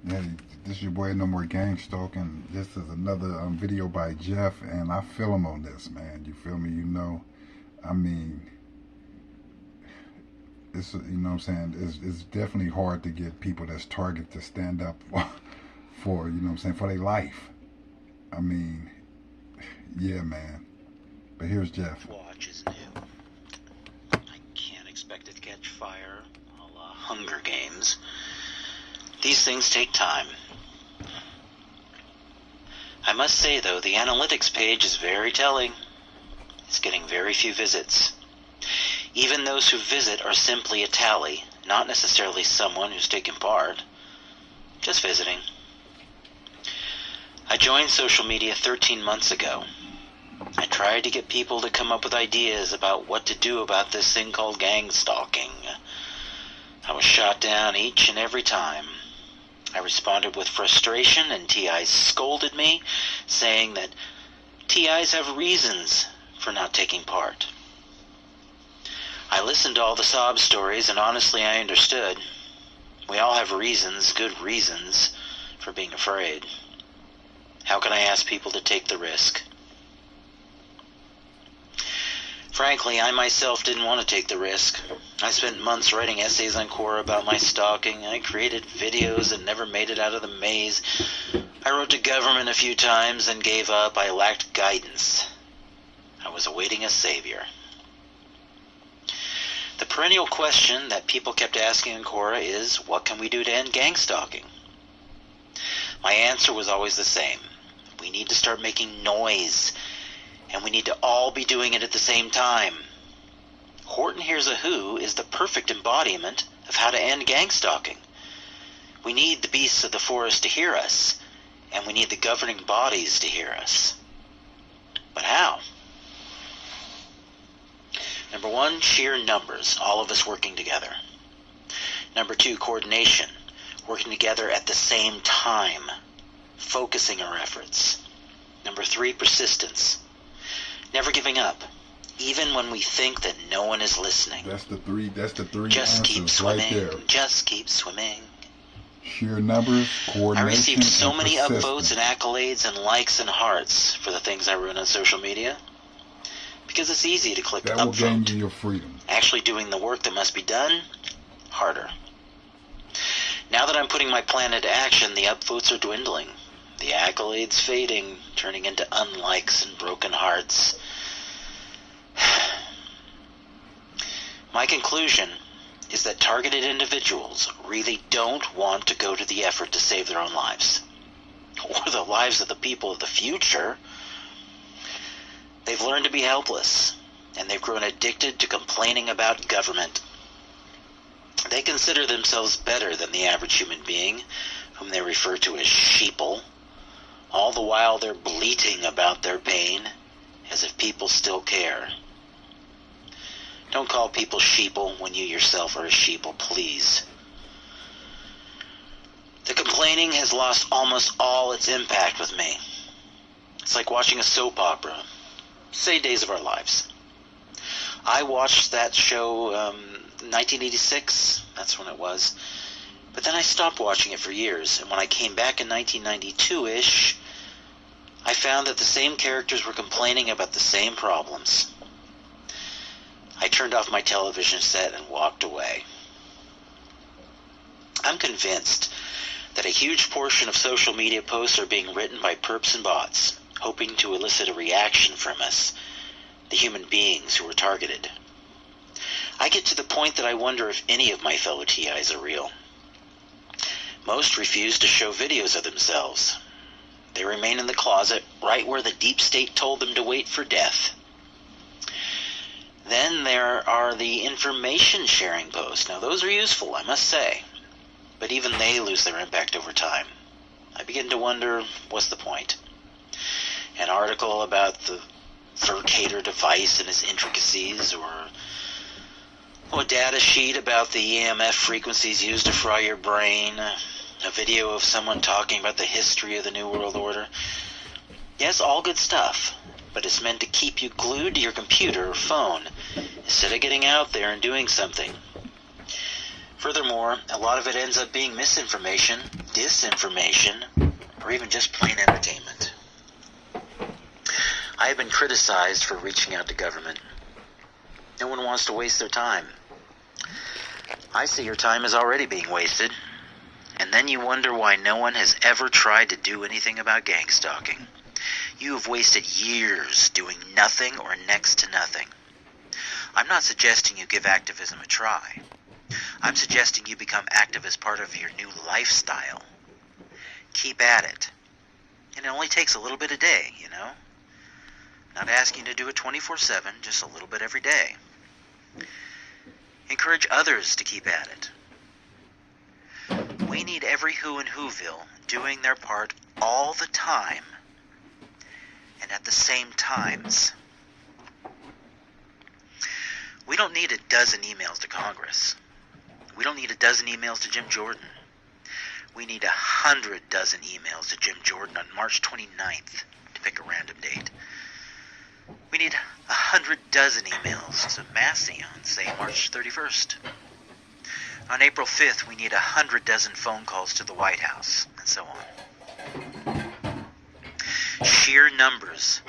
Yeah, this is your boy No More Gang Stalking. This is another video by Jeff, and I feel him on this, man. You feel me? You know, I mean, it's, you know what I'm saying, it's definitely hard to get people that's targeted to stand up for, you know what I'm saying, for their life. I mean, yeah, man. But here's Jeff. Watch is new. I can't expect it to catch fire, a la Hunger Games. These things take time. I must say, though, the analytics page is very telling. It's getting very few visits. Even those who visit are simply a tally, not necessarily someone who's taken part. Just visiting. I joined social media 13 months ago. I tried to get people to come up with ideas about what to do about this thing called gang stalking. I was shot down each and every time. I responded with frustration, and TIs scolded me, saying that TIs have reasons for not taking part. I listened to all the sob stories, and honestly I understood. We all have reasons, good reasons, for being afraid. How can I ask people to take the risk? Frankly, I myself didn't want to take the risk. I spent months writing essays on Quora about my stalking. I created videos that never made it out of the maze. I wrote to government a few times and gave up. I lacked guidance. I was awaiting a savior. The perennial question that people kept asking in Quora is, what can we do to end gang stalking? My answer was always the same. We need to start making noise. And we need to all be doing it at the same time. Horton Hears a Who is the perfect embodiment of how to end gang stalking. We need the beasts of the forest to hear us, and we need the governing bodies to hear us. But how? Number one, sheer numbers, all of us working together. Number two, coordination, working together at the same time, focusing our efforts. Number three, persistence. Never giving up, even when we think that no one is listening. That's the three just keep swimming, right there. Just keep swimming. Sheer numbers, coordination, I received so many persistence. upvotes and accolades and likes and hearts for the things I wrote on social media. Because it's easy to click that will gain upvote. you your freedom. Actually doing the work that must be done, harder. Now that I'm putting my plan into action, the upvotes are dwindling. The accolades fading, turning into unlikes and broken hearts. My conclusion is that targeted individuals really don't want to go to the effort to save their own lives, or the lives of the people of the future. They've learned to be helpless, and they've grown addicted to complaining about government. They consider themselves better than the average human being, whom they refer to as sheeple. All the while they're bleating about their pain, as if people still care. Don't call people sheeple when you yourself are a sheeple, please. The complaining has lost almost all its impact with me. It's like watching a soap opera, say Days of Our Lives. I watched that show 1986, that's when it was. But then I stopped watching it for years, and when I came back in 1992-ish, I found that the same characters were complaining about the same problems. I turned off my television set and walked away. I'm convinced that a huge portion of social media posts are being written by perps and bots, hoping to elicit a reaction from us, the human beings who are targeted. I get to the point that I wonder if any of my fellow TIs are real. Most refuse to show videos of themselves. They remain in the closet, right where the deep state told them to wait for death. Then there are the information sharing posts. Now those are useful, I must say, but even they lose their impact over time. I begin to wonder, what's the point? An article about the Furcator device and its intricacies, or a data sheet about the EMF frequencies used to fry your brain, a video of someone talking about the history of the New World Order. Yes, all good stuff, but it's meant to keep you glued to your computer or phone instead of getting out there and doing something. Furthermore, a lot of it ends up being misinformation, disinformation, or even just plain entertainment. I have been criticized for reaching out to government. No one wants to waste their time. I say your time is already being wasted, and then you wonder why no one has ever tried to do anything about gang stalking. You have wasted years doing nothing or next to nothing. I'm not suggesting you give activism a try. I'm suggesting you become active as part of your new lifestyle. Keep at it. And it only takes a little bit a day, you know? Not asking you to do it 24/7, just a little bit every day. Encourage others to keep at it. We need every who in Whoville doing their part all the time and at the same times. We don't need a dozen emails to Congress. We don't need a dozen emails to Jim Jordan. We need 100 dozen emails to Jim Jordan on March 29th, to pick a random date. We need 100 dozen emails to Massey on, say, March 31st. On April 5th, we need 100 dozen phone calls to the White House, and so on. Sheer numbers